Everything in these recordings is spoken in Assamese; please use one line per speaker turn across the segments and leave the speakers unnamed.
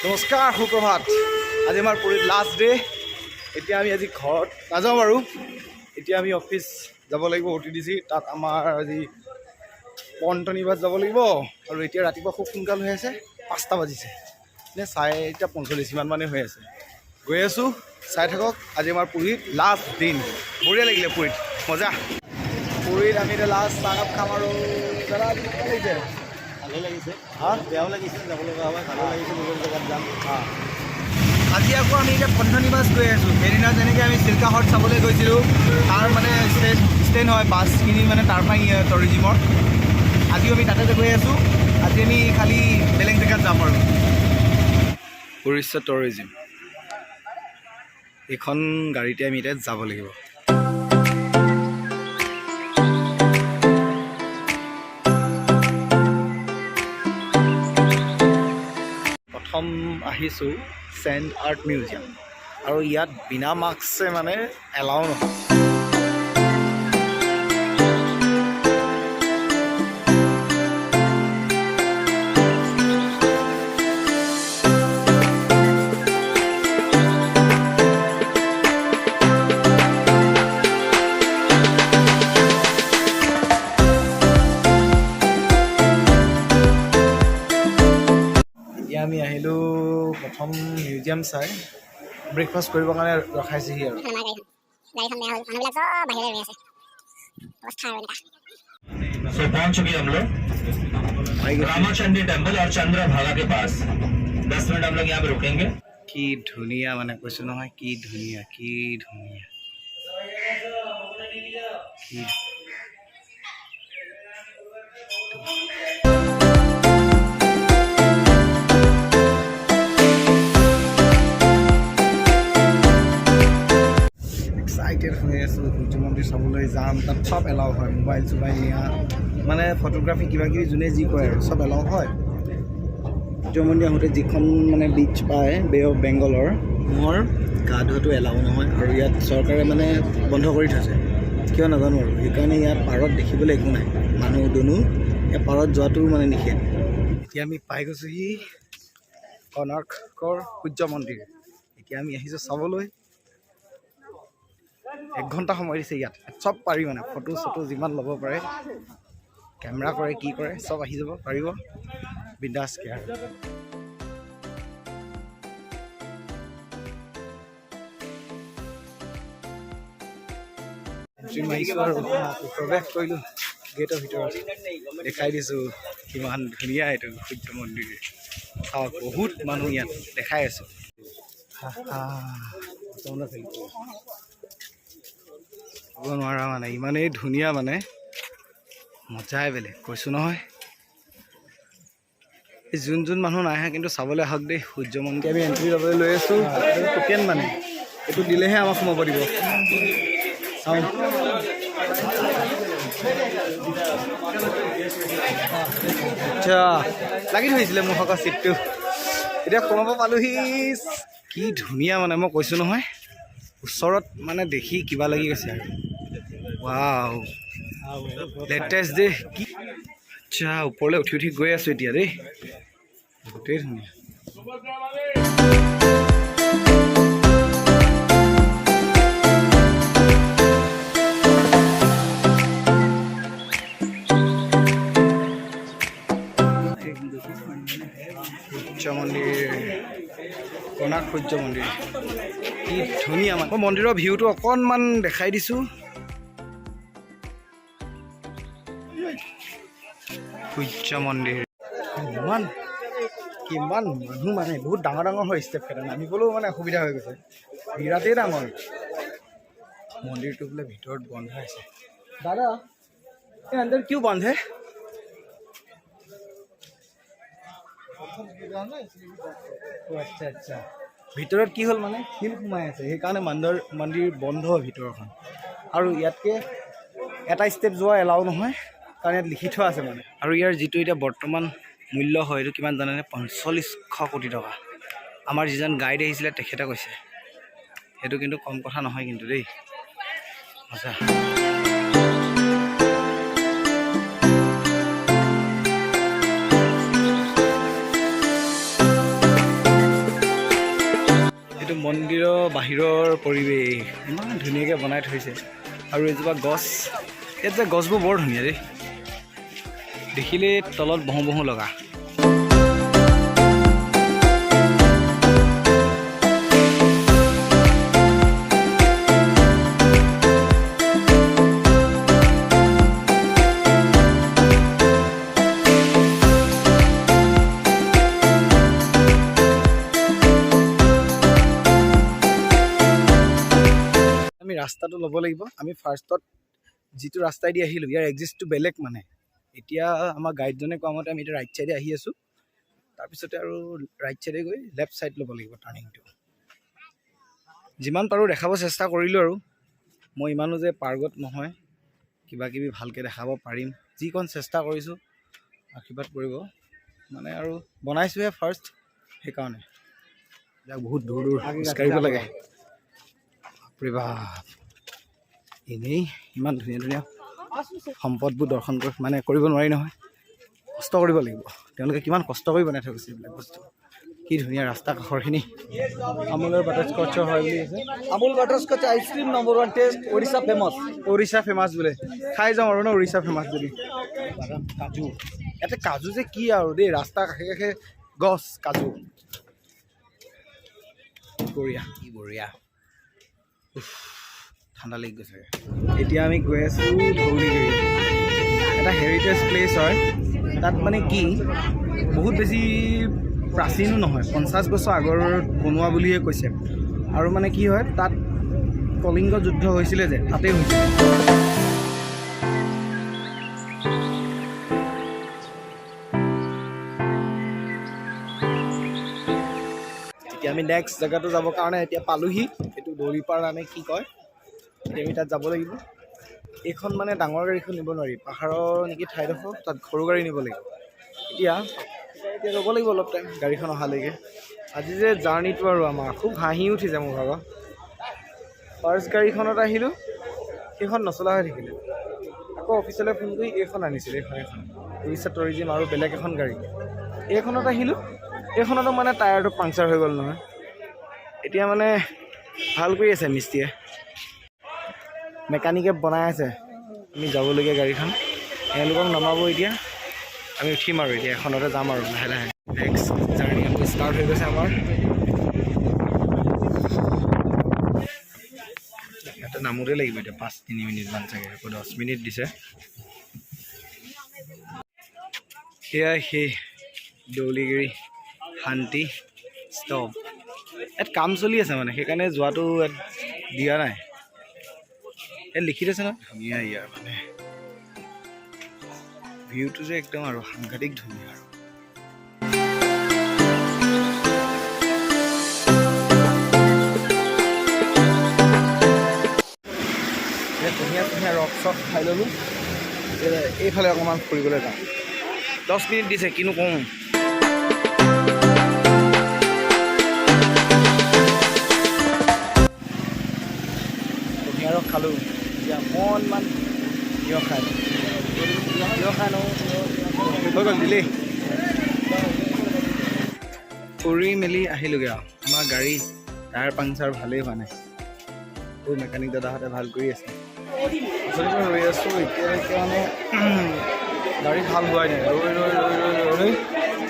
নমস্কাৰ সুপ্ৰভাত। আজি আমাৰ পুৰীত লাষ্ট ডে। এতিয়া আমি আজি ঘৰত নাযাওঁ বাৰু। এতিয়া আমি অফিচ যাব লাগিব OTCD। তাত আমাৰ আজি পণ্টনিবাস যাব লাগিব। আৰু এতিয়া ৰাতিপুৱা খুব সোনকাল হৈ আছে, 5টা বাজিছে নে 4:45 ইমান মানে হৈ আছে। গৈ আছোঁ, চাই থাকক। আজি আমাৰ পুৰীত লাষ্ট দিন। বঢ়িয়া লাগিলে পুৰীত, মজা। পুৰীত আমি এতিয়া লাষ্ট চাহকাপ খাম আৰু দাদা লাগিছে ভালেই লাগিছে। বেয়াও লাগিছে, যাব লগা হয়, ভালো লাগিছে, নিজৰ জেগাত যাম। আজি আকৌ আমি এতিয়া পণ্টনিবাস গৈ আছোঁ। সেইদিনা যেনেকৈ আমি চিল্কা হ্ৰদ চাবলৈ গৈছিলোঁ, তাৰ মানে ষ্টেণ্ড হয় বাছখিনি, মানে তাৰ পৰাই টুৰিজিমৰ। আজিও আমি তাতে গৈ আছোঁ। আজি আমি খালি বেলেগ জেগাত যাম আৰু। উৰিষ্যা টুৰিজিম, এইখন গাড়ীতে আমি এতিয়া যাব লাগিব। প্ৰথম আহিছোঁ চেণ্ট আৰ্ট মিউজিয়াম, আৰু ইয়াত বিনা মাস্কে মানে এলাও নহয়। আমি আহিলোঁ প্ৰথম মিউজিয়াম চাই, ব্ৰেকফাষ্ট কৰিবৰ কাৰণে ৰখাইছেহি আৰু।
तो पहुंच चुके हम लोग रामाचंडी टेम्पल और चंद्रभागा के पास। 10 मिनट हम लोग यहाँ पे रुकेंगे।
কি ধুনীয়া মানে কৈছোঁ নহয়, কি ধুনীয়া, কি ধুনীয়া, কি এক্সাইটেড হৈ আছোঁ। সূৰ্য মন্দিৰ চাবলৈ যাম। তাত চব এলাও হয়, মোবাইল চোবাইল নিয়া, মানে ফটোগ্ৰাফী কিবাকিবি যোনে যি কৰে আৰু চব এলাও হয়। সূৰ্য মন্দিৰ আহোঁতে যিখন মানে বিচ পায় বে অফ বেংগলৰ, মোৰ গা ধোৱাটো এলাও নহয়। আৰু ইয়াত চৰকাৰে মানে বন্ধ কৰি থৈছে, কিয় নাজানো আৰু। সেইকাৰণে ইয়াত পাৰত দেখিবলৈ একো নাই, মানুহ দুনো ইয়াত পাৰত যোৱাটো মানে নিষেধ। এতিয়া আমি পাই গৈছোঁহি কনাৰ্কৰ সূৰ্য মন্দিৰ। এতিয়া আমি আহিছোঁ চাবলৈ। 1 ঘণ্টা সময় দিছে ইয়াত, চব পাৰি মানে ফটো চটো যিমান ল'ব পাৰে, কেমেৰা কৰে কি কৰে চব আহি যাব পাৰিব বিন্দাছকে আৰু। এণ্ট্ৰি মাৰিছোঁ আৰু প্ৰৱেশ কৰিলোঁ গেটৰ ভিতৰত। দেখাই দিছোঁ কিমান ধুনীয়া এইটো সূৰ্য মন্দিৰ। চাওক বহুত মানুহ ইয়াত দেখাই আছোঁ। ক'ব নোৱাৰা মানে, ইমানেই ধুনীয়া মানে, মজাই বেলেগ কৈছোঁ নহয়। যোন যোন মানুহ নাই আহা কিন্তু চাবলৈ আহক দেই সূৰ্য মন্দিৰ। আমি এণ্ট্ৰি ল'বলৈ লৈ আছোঁ, টোকেন মানে এইটো দিলেহে আমাক সোমাব দিব। চাওঁ আচ্ছা, লাগি ধৰিছিলে মোৰ থকা চিটটো, এতিয়া সোমাব পালোহি। কি ধুনীয়া মানে, মই কৈছোঁ নহয়, ওচৰত মানে দেখি কিবা লাগি গৈছে আৰু। ৱাও, লেটেষ্ট দেই। কি আচ্ছা, ওপৰলৈ উঠি উঠি গৈ আছোঁ এতিয়া দেই, বহুতেই ধুনীয়া। সূৰ্য মন্দিৰ, কনাৰ্ক সূৰ্য মন্দিৰ, কি ধুনীয়া মানে। মই মন্দিৰৰ ভিউটো অকণমান দেখাই দিছোঁ। সূৰ্য মন্দিৰ কিমান কিমান মানুহ মানে, বহুত ডাঙৰ ডাঙৰ হয় ষ্টেপ কেইটা, নামিবলৈও মানে অসুবিধা হৈ গৈছে, বিৰাটেই ডাঙৰ। মন্দিৰটো বোলে ভিতৰত বন্ধ আছে। দাদা এই আন্দৰ কিয় বন্ধ হে? আচ্ছা আচ্ছা, ভিতৰত কি হ'ল মানে শিল সোমাই আছে, সেইকাৰণে মন্দিৰ বন্ধ ভিতৰখন। আৰু ইয়াতকৈ এটা ষ্টেপ যোৱা এলাও নহয়, কাৰণ ইয়াত লিখি থোৱা আছে মানে। আৰু ইয়াৰ যিটো এতিয়া বৰ্তমান মূল্য হয় এইটো কিমান জানেনে? 4500 কোটি টকা। আমাৰ যিজন গাইড আহিছিলে তেখেতে কৈছে, সেইটো কিন্তু কম কথা নহয় কিন্তু দেই। আচ্ছা, মন্দিৰৰ বাহিৰৰ পৰিৱেশ ইমান ধুনীয়াকৈ বনাই থৈছে আৰু এজোপা গছ ইয়াত যে গছবোৰ বৰ ধুনীয়া দেই দেখিলে তলত বহো বহো লগা ৰাস্তাটো ল'ব লাগিব আমি ফাৰ্ষ্টত যিটো ৰাস্তাই দি আহিলোঁ ইয়াৰ এক্সিষ্টটো বেলেগ মানে এতিয়া আমাৰ গাইডজনে কোৱা মতে আমি এতিয়া ৰাইট চাইডে আহি আছোঁ তাৰপিছতে আৰু ৰাইট চাইডে গৈ লেফ্ট চাইড ল'ব লাগিব টাৰ্ণিংটো যিমান পাৰোঁ দেখাব চেষ্টা কৰিলোঁ আৰু মই ইমানো যে পাৰ্গত নহয় কিবা কিবি ভালকৈ দেখাব পাৰিম যিকণ চেষ্টা কৰিছোঁ আশীৰ্বাদ কৰিব মানে আৰু বনাইছোঁহে ফাৰ্ষ্ট সেইকাৰণে বহুত দূৰ দূৰ খোজকাঢ়িব লাগে এনেই ইমান ধুনীয়া ধুনীয়া সম্পদবোৰ দৰ্শন মানে কৰিব নোৱাৰি নহয় কষ্ট কৰিব লাগিব তেওঁলোকে কিমান কষ্ট কৰি বনাই থৈ গৈছে এইবিলাক বস্তু কি ধুনীয়া ৰাস্তা কাষৰখিনি আমুলৰ বাটাৰস্কটছৰ হয় বুলি আছে Amul butterscotch ice cream number 1 test Odisha famous বোলে খাই যাওঁ আৰু ন উৰিষ্যা ফেমাছ বুলি কাজু ইয়াতে কাজু যে কি আৰু দেই ৰাস্তা কাষে কাষে গছ কাজু বঢ়িয়া কি বঢ়িয়া ঠাণ্ডা লাগি গৈছে এতিয়া আমি গৈ আছোঁ ধৌলিগিৰি এটা হেৰিটেজ প্লেচ হয় তাত মানে কি বহুত বেছি প্ৰাচীনো নহয় 50 বছৰ আগৰ বনোৱা বুলিহে কৈছে আৰু মানে কি হয় তাত কলিংগ যুদ্ধ হৈছিলে যে তাতেই হৈছিলে এতিয়া আমি নেক্সট জেগাটো যাবৰ কাৰণে এতিয়া পালোহি এইটো দৌৰিপাৰ নামে কি কয় এতিয়া আমি তাত যাব লাগিব এইখন মানে ডাঙৰ গাড়ীখন নিব নোৱাৰি পাহাৰৰ নেকি ঠাইডোখৰ তাত সৰু গাড়ী নিব লাগিব এতিয়া ৰ'ব লাগিব অলপ টাইম গাড়ীখন অহালৈকে আজি যে জাৰ্ণিটো আৰু আমাৰ খুব হাঁহি উঠিছে মোৰ ভাগৰ ফাৰ্ষ্ট গাড়ীখনত আহিলোঁ সেইখন নচলা হৈ থাকিলে আকৌ অফিচলৈ ফোন কৰি এইখন আনিছিলোঁ এইখন উৰিষ্যা টুৰিজিম আৰু বেলেগ এখন গাড়ী এইখনত আহিলোঁ এইখনতো মানে টায়াৰটো পাংচাৰ হৈ গ'ল নহয় এতিয়া মানে ভাল কৰি আছে মিস্ত্ৰীয়ে মেকানিকে বনাই আছে আমি যাবলগীয়া গাড়ীখন এওঁলোকক নমাব এতিয়া আমি উঠিম আৰু এতিয়া এখনতে যাম আৰু লাহে লাহে নেক্সট জাৰ্ণি আকৌ ষ্টাৰ্ট হৈ গৈছে আমাৰ ইয়াতে নামোতে লাগিব এতিয়া 5-3 মিনিটমান চাগে আকৌ 10 মিনিট দিছে সেয়া সেই ধৌলিগিৰি শান্তি ষ্টপ ইয়াত কাম চলি আছে মানে সেইকাৰণে যোৱাটো ইয়াত দিয়া নাই ইয়াত লিখি থৈছে ন ধুনীয়া ইয়াৰ মানে ভিউটো যে একদম আৰু সাংঘাতিক ধুনীয়া আৰু ধুনীয়া ধুনীয়া ৰক চক খাই ল'লোঁ এইফালে অকণমান ফুৰিবলৈ যাওঁ 10 মিনিট দিছে কিনো কওঁ ধুনীয়া ৰস খালোঁ এতিয়া অকণমান তিয়ঁহ খাই লওঁ হৈ গ'ল দিলেই ফুৰি মেলি আহিলোগৈ আৰু আমাৰ গাড়ী টায়াৰ পাংচাৰ ভালেই হোৱা নাই মেকানিক দাদাহঁতে ভাল কৰি আছে আচলতে মই ৰৈ আছোঁ এতিয়ালৈকে মানে গাড়ী ভাল হোৱাই নাই ৰৈ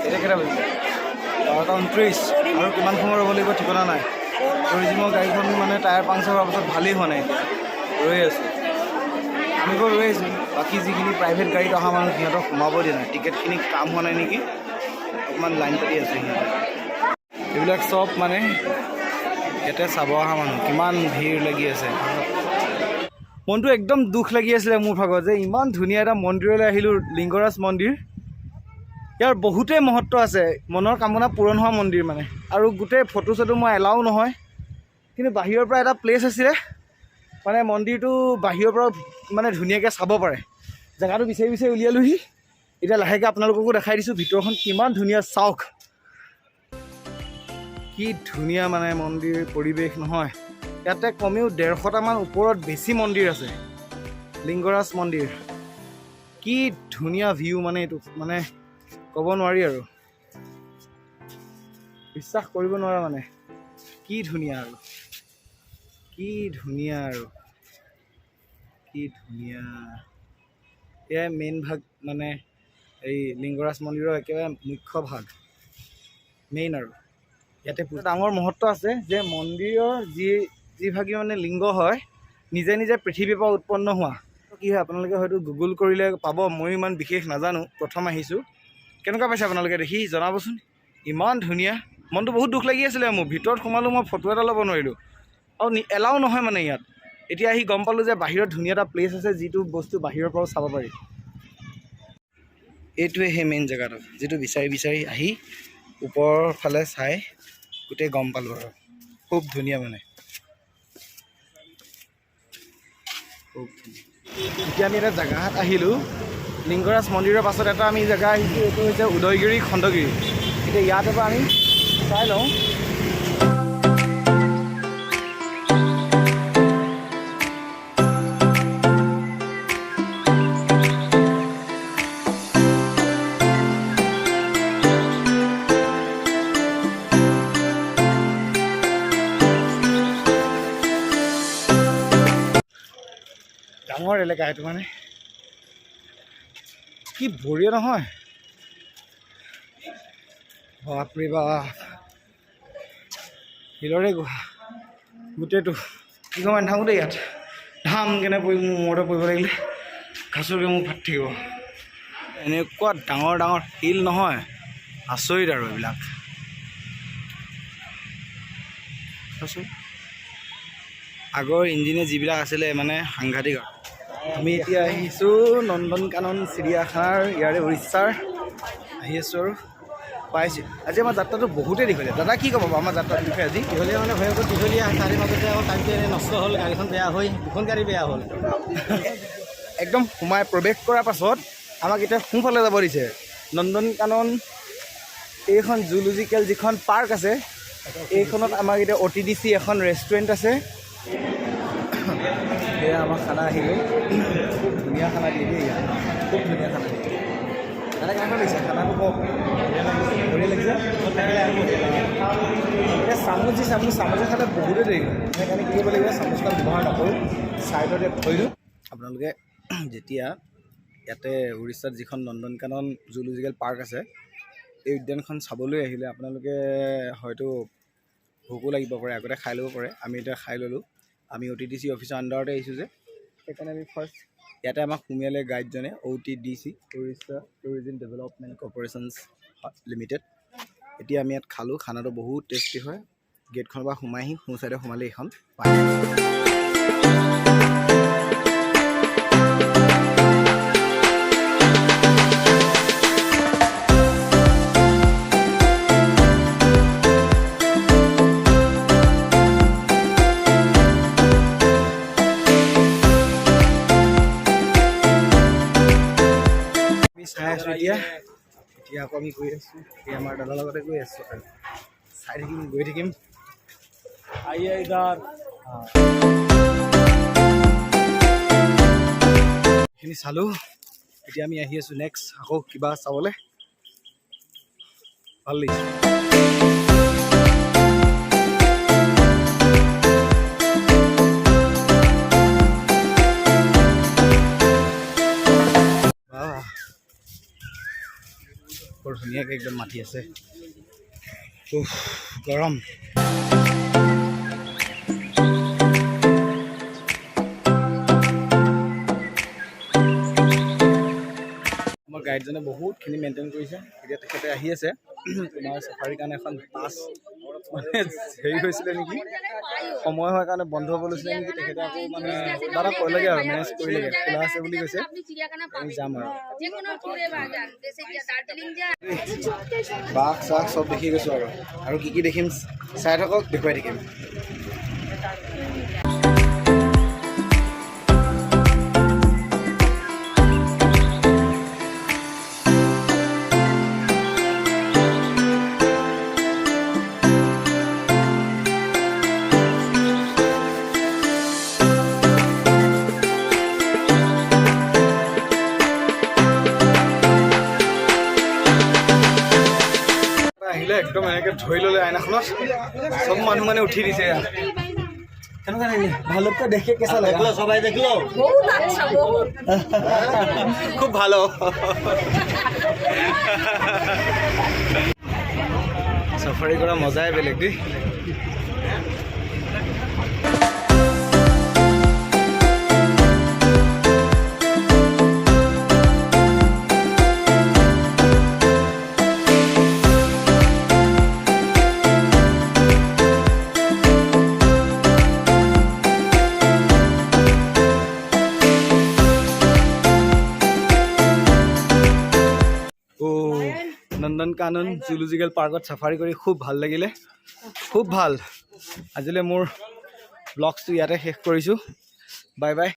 এতিয়া কেইটা বাজিছে 12:29 আৰু কিমান সময় ৰ'ব লাগিব ঠিকনা নাই টুৰিজিমৰ গাড়ীখন মানে টায়াৰ পাংচাৰ হোৱাৰ পাছত ভালেই হোৱা নাই ৰৈ আছোঁ আমি বাৰু ৰৈ আছোঁ বাকী যিখিনি প্ৰাইভেট গাড়ীত অহা মানুহ সিহঁতক সোমাব দিয়া নাই টিকেটখিনি কাম হোৱা নাই নেকি অকণমান লাইন পাতি আছে সিহঁতে এইবিলাক চব মানে ইয়াতে চাব অহা মানুহ কিমান ভিৰ লাগি আছে মনটো একদম দুখ লাগি আছিলে মোৰ ভাগত যে ইমান ধুনীয়া এটা মন্দিৰলৈ আহিলোঁ লিংগৰাজ মন্দিৰ ইয়াৰ বহুতেই মহত্ব আছে মনৰ কামনা পূৰণ হোৱা মন্দিৰ মানে আৰু গোটেই ফটো চটো মই এলাও নহয় কিন্তু বাহিৰৰ পৰা এটা প্লেচ আছিলে মানে মন্দিৰটো বাহিৰৰ পৰা মানে ধুনীয়াকৈ চাব পাৰে জেগাটো বিচাৰি বিচাৰি উলিয়ালোহি এতিয়া লাহেকৈ আপোনালোককো দেখাই দিছোঁ ভিতৰখন কিমান ধুনীয়া চাওক কি ধুনীয়া মানে মন্দিৰ পৰিৱেশ নহয় ইয়াতে কমেও 150টামান ওপৰত বেছি মন্দিৰ আছে লিংগৰাজ মন্দিৰ কি ধুনীয়া ভিউ মানে এইটো মানে ক'ব নোৱাৰি আৰু বিশ্বাস কৰিব নোৱাৰা মানে কি ধুনীয়া আৰু কি ধুনীয়া আৰু কি ধুনীয়া। এয়াই মেইন ভাগ মানে এই লিংগৰাজ মন্দিৰৰ একেবাৰে মুখ্য ভাগ মেইন আৰু ইয়াতে ডাঙৰ মহত্ব আছে যে মন্দিৰৰ যিভাগী মানে লিংগ হয় নিজে নিজে পৃথিৱীৰ পৰা উৎপন্ন হোৱা। কি হয় আপোনালোকে হয়তো গুগল কৰিলে পাব, ময়ো ইমান বিশেষ নাজানো, প্ৰথম আহিছোঁ। কেনেকুৱা পাইছে আপোনালোকে দেখি জনাবচোন। ইমান ধুনীয়া, মনটো বহুত দুখ লাগি আছিলে মোৰ। ভিতৰত সোমালোঁ, মই ফটো এটা ল'ব নোৱাৰিলোঁ আৰু এলাও নহয় মানে ইয়াত। এতিয়া আহি গম পালোঁ যে বাহিৰত ধুনীয়া এটা প্লেচ আছে যিটো বস্তু বাহিৰৰ পৰাও চাব পাৰি। এইটোৱে সেই মেইন জেগাটো যিটো বিচাৰি বিচাৰি আহি ওপৰৰ ফালে চাই গোটেই গম পালোঁ আৰু খুব ধুনীয়া মানে খুব ধুনীয়া। এতিয়া আমি এটা জেগাত আহিলোঁ, লিংগৰাজ মন্দিৰৰ পাছত এটা আমি জেগা আহিছোঁ, এইটো হৈছে উদয়গিৰি খণ্ডগিৰি। এতিয়া ইয়াৰ পৰা আমি চাই লওঁ। ডাঙৰ এলেকা এইটো মানে কি বঢ়িয়া নহয়, বাপৰে বাপ। শিলৰে গুহা গোটেইটো কি কমাই নাথাকোঁ দেই। ইয়াত ধাম কেনে পৰিব, মোৰ মূৰতে পৰিব লাগিলে ঘাচৰকৈ মোক ফাটি থাকিব। এনেকুৱা ডাঙৰ ডাঙৰ শিল নহয়, আচৰিত আৰু এইবিলাক। আগৰ ইঞ্জিনে যিবিলাক আছিলে মানে সাংঘাতিক। আমি এতিয়া আহিছোঁ নন্দনকানন চিৰিয়াখানাৰ, ইয়াৰে উৰিষ্যাৰ আহি আছোঁ আৰু পাইছোঁ। আজি আমাৰ যাত্ৰাটো বহুতেই দীঘলীয়া। দাদা কি ক'ব আমাৰ যাত্ৰাটোৰ বিষয়ে? আজি
দীঘলীয়া মানে ভয়ংকৰ দীঘলীয়া, তাৰে মাজতে আকৌ টাইমটো এনেই নষ্ট হ'ল, গাড়ীখন বেয়া হৈ দুখন গাড়ী বেয়া হ'ল।
একদম সোমাই প্ৰৱেশ কৰাৰ পাছত আমাক এতিয়া সোঁফালে যাব দিছে। নন্দনকানন এইখন জুলজিকেল যিখন পাৰ্ক আছে, এইখনত আমাক এতিয়া OTCD এখন ৰেষ্টুৰেণ্ট আছে। এয়া আমাৰ খানা আহিলে, খুব ধুনীয়া খানা দিয়ে দেই ইয়াত, খুব ধুনীয়া খানা দিয়ে। দাদা কেনেকুৱা লাগিছে খানাটো? কওক। বঢ়িয়া লাগিছে। এতিয়া চামুচ যি চামুচে খালে বহুতেই দেৰি হয়, সেইকাৰণে কি কৰিব লাগিব, চামুচখন ব্যৱহাৰ নকৰোঁ, ছাইডতে থৈ দিওঁ। আপোনালোকে যেতিয়া ইয়াতে উৰিষ্যাত যিখন নন্দনকানন জুলজিকেল পাৰ্ক আছে, এই উদ্যানখন চাবলৈ আহিলে আপোনালোকে হয়তো ভোকো লাগিব পাৰে, আগতে খাই ল'ব পাৰে। আমি এতিয়া খাই ল'লোঁ। আমি OTCD অফিচৰ আণ্ডাৰতে আহিছোঁ যে, সেইকাৰণে আমি ফাৰ্ষ্ট ইয়াতে আমাক সুমিয়ালে গাইডজনে, OTCD Odisha tourism development corporations limited. এতিয়া আমি ইয়াত খালোঁ, খানাটো বহুত টেষ্টি হয়। গেটখনৰ পৰা সোমাই আহি সোঁ চাইডে সোমালে এইখন পায়। চাই আছোঁ এতিয়া আকৌ আমি গৈ আছোঁ, এই আমাৰ দাদাৰ লগতে গৈ আছোঁ আৰু চাই থাকিম, গৈ থাকিম। সেইখিনি চালোঁ, এতিয়া আমি আহি আছোঁ নেক্সট আকৌ কিবা চাবলৈ। ভাল লাগিছে। বৰ ধুনীয়াকৈ একদম মাটি আছে, গৰম। আমাৰ গাইডজনে বহুতখিনি মেইনটেইন কৰিছে। এতিয়া তেখেতে আহি আছে তোমাৰ চাফাৰীৰ কাৰণে এখন বাছ মানে হেৰি হৈছিলে নেকি, সময় হোৱাৰ কাৰণে বন্ধ হ'ব লৈছিলে নেকি। তেখেতে আকৌ মানে কিবা এটা কৰিলেগৈ আৰু মেনেজ কৰিলেগৈ, খোলা আছে বুলি কৈছে। আমি যাম আৰু বাঘ চাঘ চব দেখি গৈছোঁ আৰু কি কি দেখিম চাই থাকক, দেখুৱাই থাকিম। একদম এনেকৈ ধৰি ল'লে আইনাখনত চব মানুহ মানে উঠি দিছে কেনেকুৱা লাগিলে ভালুকটা দেখে কেঁচা লাগে
সবাই দেখলো
बहुत अच्छा बहुत
খুব ভালো সাফারি করা মজাই বেলেগ দেই নন্দনকানন জুলজিকেল পাৰ্কত সাফাৰি কৰি খুব ভাল লাগিলে খুব ভাল আজিলৈ মোৰ ব্লগছটো ইয়াতে শেষ কৰিছোঁ বাই বাই